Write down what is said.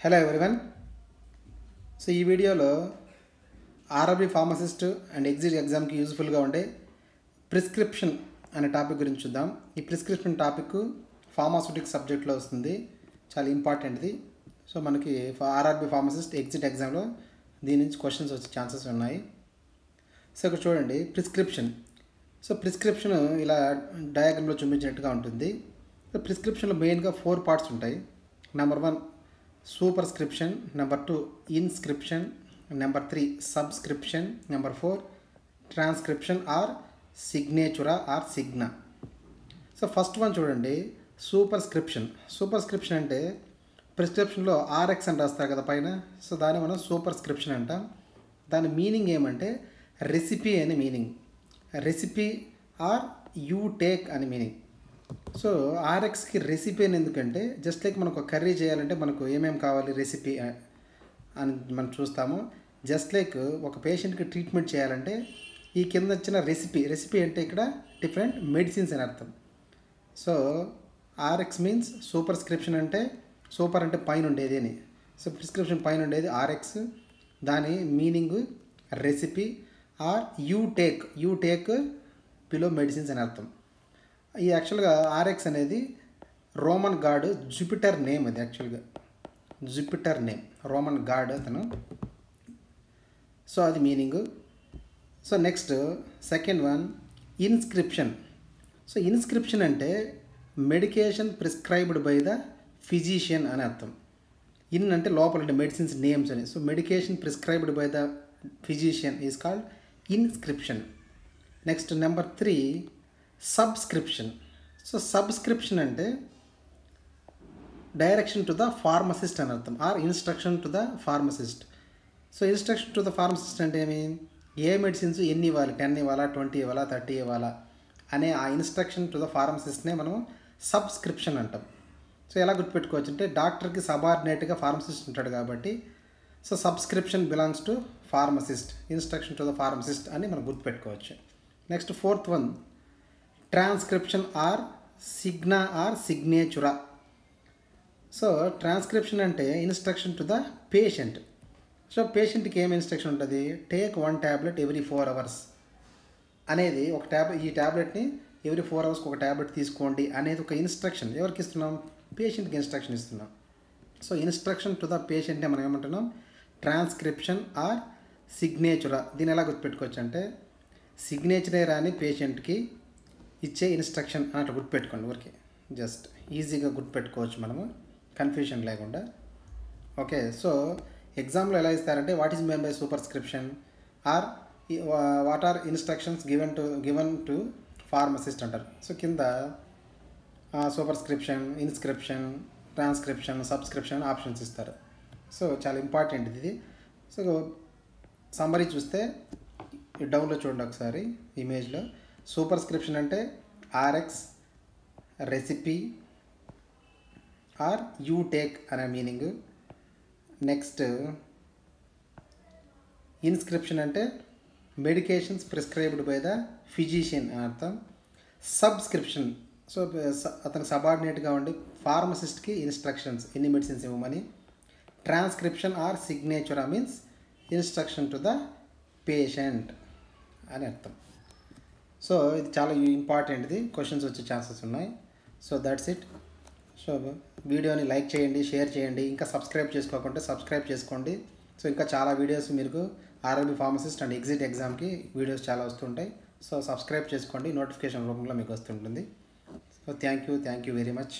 Hello everyone. So ఈ వీడియోలో RRB pharmacist and ఎగ్జామ్కి యూజ్ఫుల్గా ఉండే ప్రిస్క్రిప్షన్ అనే టాపిక్ గురించి చూద్దాం. ఈ ప్రిస్క్రిప్షన్ టాపిక్ ఫార్మాస్యూటిక్స్ సబ్జెక్ట్లో వస్తుంది, చాలా ఇంపార్టెంట్ది. సో మనకి ఆర్ఆర్బీ ఫార్మసిస్ట్ ఎగ్జామ్లో దీని నుంచి క్వశ్చన్స్ వచ్చే ఛాన్సెస్ ఉన్నాయి. సో ఇక్కడ చూడండి ప్రిస్క్రిప్షన్. సో ప్రిస్క్రిప్షన్ ఇలా డయాగ్రామ్లో చూపించినట్టుగా ఉంటుంది. సో ప్రిస్క్రిప్షన్లో మెయిన్గా 4 పార్ట్స్ ఉంటాయి. Number 1 superscription, number 2 inscription, number 3 subscription, number 4 transcription or సిగ్నేచరా ఆర్ సిగ్నా. సో ఫస్ట్ వన్ చూడండి, సూపర్స్క్రిప్షన్. సూపర్స్క్రిప్షన్ అంటే ప్రిస్క్రిప్షన్లో ఆర్ఎక్స్ అని రాస్తారు కదా పైన, సో దాన్ని మనం సూపర్స్క్రిప్షన్ అంటాం. దాని మీనింగ్ ఏమంటే రెసిపీ అని meaning. Recipe or you take అని మీనింగ్. సో ఆర్ఎక్స్కి రెసిపీ అని ఎందుకంటే జస్ట్ లైక్ మనకు కర్రీ చేయాలంటే మనకు ఏమేమి కావాలి రెసిపీ అని మనం చూస్తాము. జస్ట్ లైక్ ఒక పేషెంట్కి ట్రీట్మెంట్ చేయాలంటే ఈ కింద వచ్చిన రెసిపీ అంటే ఇక్కడ డిఫరెంట్ మెడిసిన్స్ అని అర్థం. సో ఆర్ఎక్స్ మీన్స్ సూపర్స్క్రిప్షన్ అంటే సూపర్ అంటే పైన ఉండేది అని. సో ప్రిస్క్రిప్షన్ పైన ఉండేది ఆర్ఎక్స్, దాని meaning recipe or you take below medicines అని అర్థం. ఈ యాక్చువల్గా ఆర్ఎక్స్ అనేది రోమన్ గాడ్ జూపిటర్ నేమ్. అది యాక్చువల్గా జూపిటర్ నేమ్, రోమన్ గాడ్ అతను. సో అది meaning. So next second one inscription. So inscription అంటే medication prescribed by the physician అని అర్థం. ఇన్ అంటే లోపల అంటే మెడిసిన్స్ నేమ్స్ అని. So medication prescribed by the physician is called inscription. Next number 3 subscription. So subscription అంటే direction to the pharmacist అని అర్థం, or instruction to the pharmacist. So instruction to the pharmacist అంటే ఏమి, ఏ medicines ఎన్ని ఇవ్వాలి, 10 ఇవ్వాలా, 20 ఇవ్వాలా, 30 ఇవ్వాలా అనే ఆ ఇన్స్ట్రక్షన్ టు ద ఫార్మసిస్ట్నే మనం సబ్స్క్రిప్షన్ అంటాం. సో ఎలా గుర్తుపెట్టుకోవచ్చు అంటే డాక్టర్కి సబార్డినేట్గా ఫార్మసిస్ట్ ఉంటాడు కాబట్టి so subscription belongs to pharmacist, instruction to the pharmacist అని మనం గుర్తుపెట్టుకోవచ్చు. Next fourth one transcription or signa or signatura. So transcription అంటే instruction to the patient. So పేషెంట్కి ఏం ఇన్స్ట్రక్షన్ ఉంటుంది, టేక్ 1 ట్యాబ్లెట్ ఎవ్రీ 4 అవర్స్ అనేది ఒక ఈ ట్యాబ్లెట్ని ఎవ్రీ 4 అవర్స్కి ఒక ట్యాబ్లెట్ తీసుకోండి అనేది ఒక ఇన్స్ట్రక్షన్. ఎవరికి ఇస్తున్నాం, పేషెంట్కి ఇన్స్ట్రక్షన్ ఇస్తున్నాం. సో ఇన్స్ట్రక్షన్ టు ద పేషెంట్నే మనం ఏమంటున్నాం ట్రాన్స్క్రిప్షన్ ఆర్ సిగ్నేచురా. దీన్ని ఎలా గుర్తుపెట్టుకోవచ్చు అంటే సిగ్నేచరే రాని పేషెంట్కి ఇచ్చే ఇన్స్ట్రక్షన్ అన్నట్టు గుర్తుపెట్టుకోండి. ఊరికి జస్ట్ ఈజీగా గుర్తుపెట్టుకోవచ్చు మనము, కన్ఫ్యూషన్ లేకుండా. ఓకే, సో ఎగ్జామ్లో ఎలా ఇస్తారంటే what is mean by superscription or what are instructions given to pharmacist అంటారు. సో కింద superscription, inscription, transcription, subscription options ఇస్తారు. సో చాలా ఇంపార్టెంట్ ఇది. సో సమ్మరీ చూస్తే డౌన్లో చూడండి ఒకసారి ఇమేజ్లో. సూపర్స్క్రిప్షన్ అంటే Rx, recipe or you take అనే మీనింగ్. నెక్స్ట్ ఇన్స్క్రిప్షన్ అంటే medications prescribed by the physician అని అర్థం. సబ్స్క్రిప్షన్ సో అతను సబార్డినేట్గా ఉండి ఫార్మసిస్ట్కి ఇన్స్ట్రక్షన్స్ ఎన్ని మెడిసిన్స్ ఇవ్వమని. Transcription or signatura means instruction to the patient అని అర్థం. సో ఇది చాలా ఇంపార్టెంట్ది, క్వశ్చన్స్ వచ్చే ఛాన్సెస్ ఉన్నాయి. So that's it. సో వీడియోని లైక్ చేయండి, షేర్ చేయండి. ఇంకా సబ్స్క్రైబ్ చేసుకోకుంటే సబ్స్క్రైబ్ చేసుకోండి. సో ఇంకా చాలా వీడియోస్ మీకు ఆర్ఆర్బీ ఫార్మసిస్ట్ అండ్ ఎగ్జామ్కి వీడియోస్ చాలా వస్తుంటాయి. సో సబ్స్క్రైబ్ చేసుకోండి, నోటిఫికేషన్ రూపంలో మీకు వస్తుంటుంది. So thank you very much.